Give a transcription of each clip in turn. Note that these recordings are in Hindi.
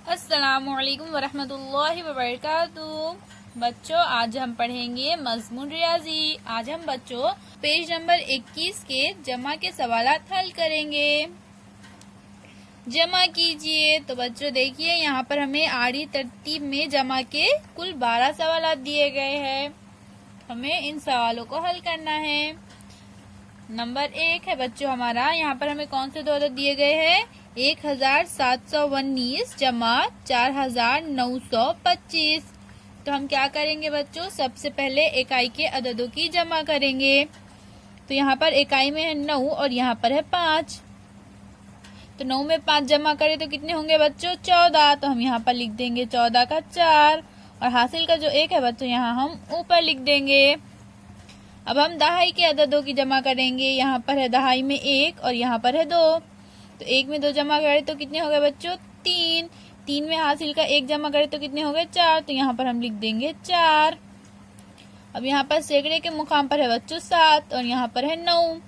अस्सलामुअलैकुम वरहमतुल्लाहि वबरकातुहू। बच्चों, आज हम पढ़ेंगे मज़मून रियाजी। आज हम बच्चों पेज नंबर 21 के जमा के सवालात हल करेंगे। जमा कीजिए। तो बच्चों देखिए, यहाँ पर हमें आड़ी तरतीब में जमा के कुल 12 सवालात दिए गए हैं। हमें इन सवालों को हल करना है। नंबर 1 है बच्चों हमारा, यहाँ पर हमें कौन से दो अदद दिए गए हैं? 1719 जमा 4925। तो हम क्या करेंगे बच्चों? सबसे पहले इकाई के अददों की जमा करेंगे। तो यहाँ पर इकाई में है 9 और यहाँ पर है 5। तो 9 में 5 जमा करें तो कितने होंगे बच्चों? 14। तो हम यहाँ पर लिख देंगे 14 का 4 और हासिल का जो 1 है बच्चों यहाँ हम ऊपर लिख देंगे। अब हम दहाई के अददों की जमा करेंगे। यहाँ पर है दहाई में 1 और यहाँ पर है 2। तो 1 में 2 जमा करें तो कितने हो गए बच्चों? 3। 3 में हासिल का 1 जमा करें तो कितने हो गए? 4। तो यहाँ पर हम लिख देंगे 4। अब यहाँ पर सैकड़े के मुकाम पर है बच्चों 7 और यहाँ पर है 9।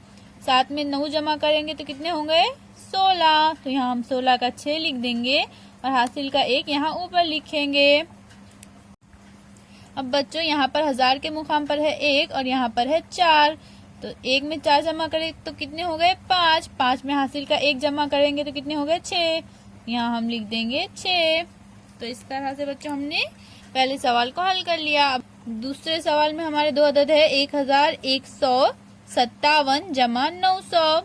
7 में 9 जमा करेंगे तो कितने होंगे? 16। तो यहाँ हम 16 का 6 लिख देंगे और हासिल का 1 यहाँ ऊपर लिखेंगे। अब बच्चों यहाँ पर हजार के मुकाम पर है 1 और यहाँ पर है 4। तो 1 में 4 जमा करें तो कितने हो गए? 5। 5 में हासिल का 1 जमा करेंगे तो कितने हो गए? 6। यहाँ हम लिख देंगे 6। तो इस तरह से बच्चों हमने पहले सवाल को हल कर लिया। अब दूसरे सवाल में हमारे दो अदद है 1157 जमा 900।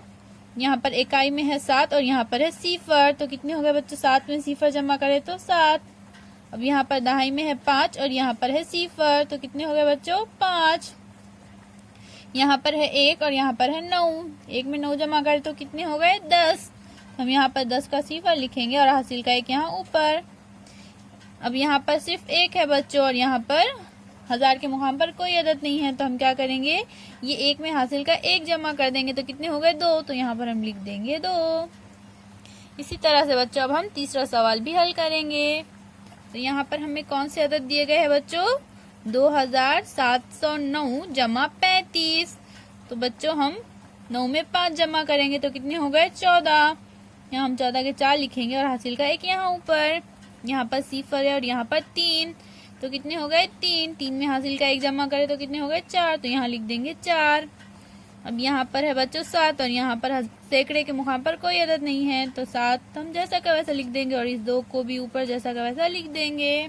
यहाँ पर इकाई में है 7 और यहाँ पर है 0। तो कितने हो गए बच्चों? 7 में 0 जमा करें तो 7। अब यहाँ पर दहाई में है 5 और यहाँ पर है 0। तो कितने हो गए बच्चों? 5। यहाँ पर है 1 और यहाँ पर है 9। 1 में 9 जमा करें तो कितने हो गए? 10। हम यहाँ पर 10 का 0 लिखेंगे और हासिल का 1 यहाँ ऊपर। अब यहाँ पर सिर्फ 1 है बच्चों और यहाँ पर हजार के मुकाम पर कोई अदद नहीं है। तो हम क्या करेंगे? ये 1 में हासिल का 1 जमा कर देंगे तो कितने हो गए? 2। तो यहाँ पर हम लिख देंगे 2। इसी तरह से बच्चों अब हम तीसरा सवाल भी हल करेंगे। तो यहाँ पर हमें कौन से अदद दिए गए हैं बच्चों? 2709 जमा 35। तो बच्चों हम 9 में 5 जमा करेंगे तो कितने हो गए? 14। यहाँ हम 14 के 4 लिखेंगे और हासिल का 1 यहाँ ऊपर। यहाँ पर 0 है और यहाँ पर 3। तो कितने हो गए? 3। 3 में हासिल का 1 जमा करें तो कितने हो गए? 4। तो यहाँ लिख देंगे 4। अब यहाँ पर है बच्चों 7 और यहाँ पर सैकड़े के मुकाम पर कोई अदद नहीं है। तो 7 हम जैसा का वैसा लिख देंगे और इस 2 को भी ऊपर जैसा का वैसा लिख देंगे।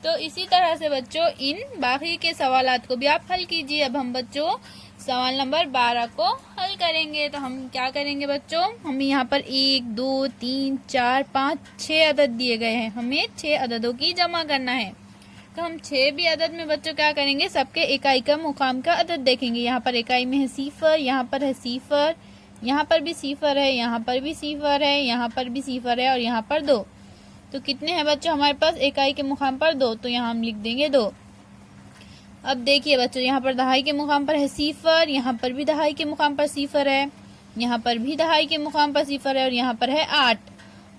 तो इसी तरह से बच्चों इन बाकी के सवालात को भी आप हल कीजिए। अब हम बच्चों सवाल नंबर 12 को हल करेंगे। तो हम क्या करेंगे बच्चों? हमें यहाँ पर 1 2 3 4 5 6 अदद दिए गए हैं। हमें 6 अददों की जमा करना है। तो हम 6 भी अदद में बच्चों क्या करेंगे? सबके इकाई का मुकाम का अदद देखेंगे। यहाँ पर इकाई में है 0, यहाँ पर है 0, यहाँ पर भी 0 है, यहाँ पर भी 0 है, यहाँ पर भी 0 है और यहाँ पर 2। तो कितने हैं बच्चों हमारे पास इकाई के मुकाम पर? 2। तो यहाँ हम लिख देंगे 2। अब देखिए बच्चों, यहाँ पर दहाई के मुकाम पर है 0, यहाँ पर भी दहाई के मुकाम पर 0 है, यहाँ पर भी दहाई के मुकाम पर 0 है और यहाँ पर है 8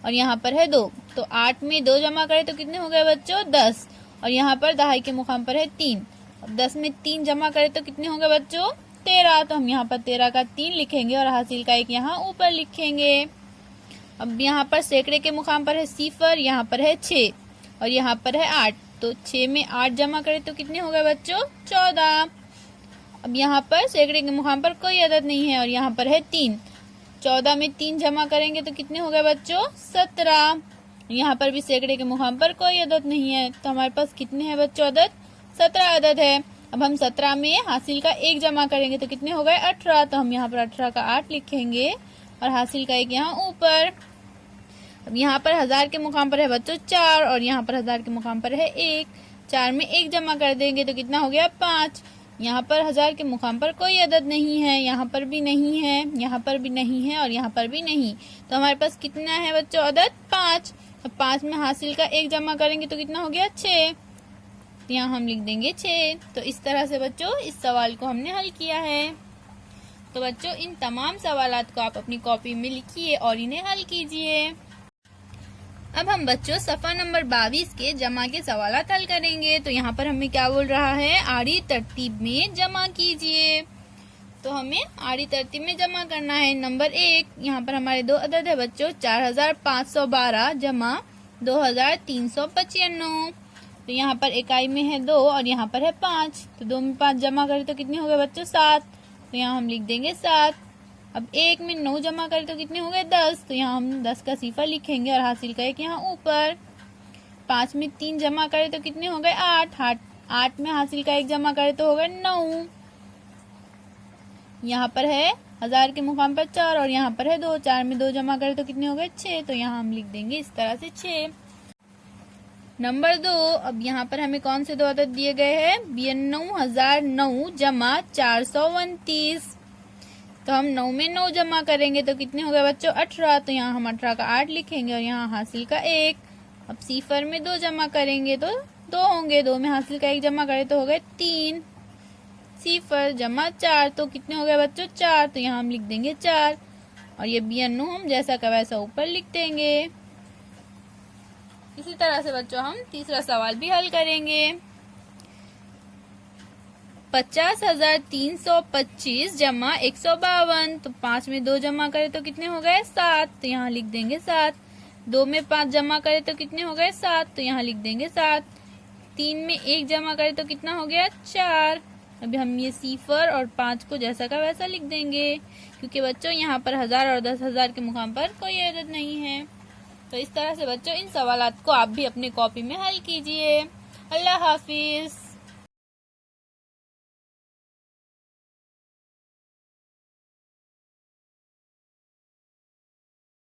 और यहाँ पर है 2। तो 8 में 2 जमा करें तो कितने हो गए बच्चों? 10 और यहाँ पर दहाई के मुकाम पर है 3। अब 10 में 3 जमा करें तो कितने होंगे बच्चों? 13। तो हम यहाँ पर 13 का 3 लिखेंगे और हासिल का 1 यहाँ ऊपर लिखेंगे। अब यहाँ पर सैकड़े के मुकाम पर है 0, यहाँ पर है 6 और यहाँ पर है 8। तो 6 में 8 जमा करें तो कितने हो गए बच्चों? 14। अब यहाँ पर सैकड़े के मुकाम पर कोई अदद नहीं है और यहाँ पर है 3। 14 में 3 जमा करेंगे तो कितने हो गए बच्चों? 17। यहाँ पर भी सैकड़े के मुकाम पर कोई अदद नहीं है। तो हमारे पास कितने हैं बच्चों अदद? 17 अदद है। अब हम 17 में हासिल का 1 जमा करेंगे तो कितने हो गए? 18। तो हम यहाँ पर 18 का 8 लिखेंगे और हासिल का 1 यहाँ ऊपर। अब यहाँ पर हजार के मुकाम पर है बच्चों 4 और यहाँ पर हजार के मुकाम पर है 1। 4 में 1 जमा कर देंगे तो कितना हो गया? 5। यहाँ पर हजार के मुकाम पर कोई अदद नहीं है, यहाँ पर भी नहीं है, यहाँ पर भी नहीं है और यहाँ पर भी नहीं। तो हमारे पास कितना है बच्चों अदद? 5। अब 5 में हासिल का 1 जमा करेंगे तो कितना हो गया? 6। तो यहाँ हम लिख देंगे 6। तो इस तरह से बच्चों इस सवाल को हमने हल किया है। तो बच्चों इन तमाम सवालात को आप अपनी कॉपी में लिखिए और इन्हें हल कीजिए। अब हम बच्चों सफ़ा नंबर 22 के जमा के सवालात हल करेंगे। तो यहाँ पर हमें क्या बोल रहा है? आड़ी तरतीब में जमा कीजिए। तो हमें आड़ी तरतीब में जमा करना है। नंबर 1, यहाँ पर हमारे दो अदद है बच्चों, 4512 जमा 2395। तो यहाँ पर इकाई में है 2 और यहाँ पर है 5, तो 2 में 5 जमा करें तो कितने हो गए बच्चों 7, तो यहाँ हम लिख देंगे 7। अब 1 में 9 जमा करें तो कितने हो गए 10, तो यहाँ हम 10 का सिफर लिखेंगे और हासिल का 1 यहाँ ऊपर। 5 में 3 जमा करें तो कितने हो गए 8, 8 में हासिल का 1 जमा करें तो हो गए 9। यहाँ पर है 1000 के मुकाम पर 4 और यहाँ पर है 2, 4 में 2 जमा करें तो कितने हो गए 6, तो यहाँ हम लिख देंगे इस तरह से 6। नंबर 2, अब यहाँ पर हमें कौन से दो अदद दिए गए हैं, 92,009 जमा 429। तो हम 9 में 9 जमा करेंगे तो कितने हो गए बच्चों 18, तो यहाँ हम 18 का 8 लिखेंगे और यहाँ हासिल का 1। अब सिफर में 2 जमा करेंगे तो 2 होंगे, 2 में हासिल का 1 जमा करें तो हो गए 3। सिफर जमा 4 तो कितने हो गए बच्चों 4, तो यहाँ हम लिख देंगे 4 और ये 92 हम जैसा का वैसा ऊपर लिख देंगे। इसी तरह से बच्चों हम तीसरा सवाल भी हल करेंगे। 50,325 जमा 152, तो 5 में 2 जमा करें तो कितने हो गए 7, तो यहाँ लिख देंगे 7। 2 में 5 जमा करें तो कितने हो गए 7, तो यहाँ लिख देंगे 7। 3 में 1 जमा करें तो कितना हो गया 4। अभी हम ये सिफर और 5 को जैसा का वैसा लिख देंगे, क्योंकि बच्चों यहाँ पर 1000 और 10,000 के मुकाम पर कोई अदद नहीं है। तो इस तरह से बच्चों इन सवालात को आप भी अपने कॉपी में हल कीजिए। अल्लाह हाफिज।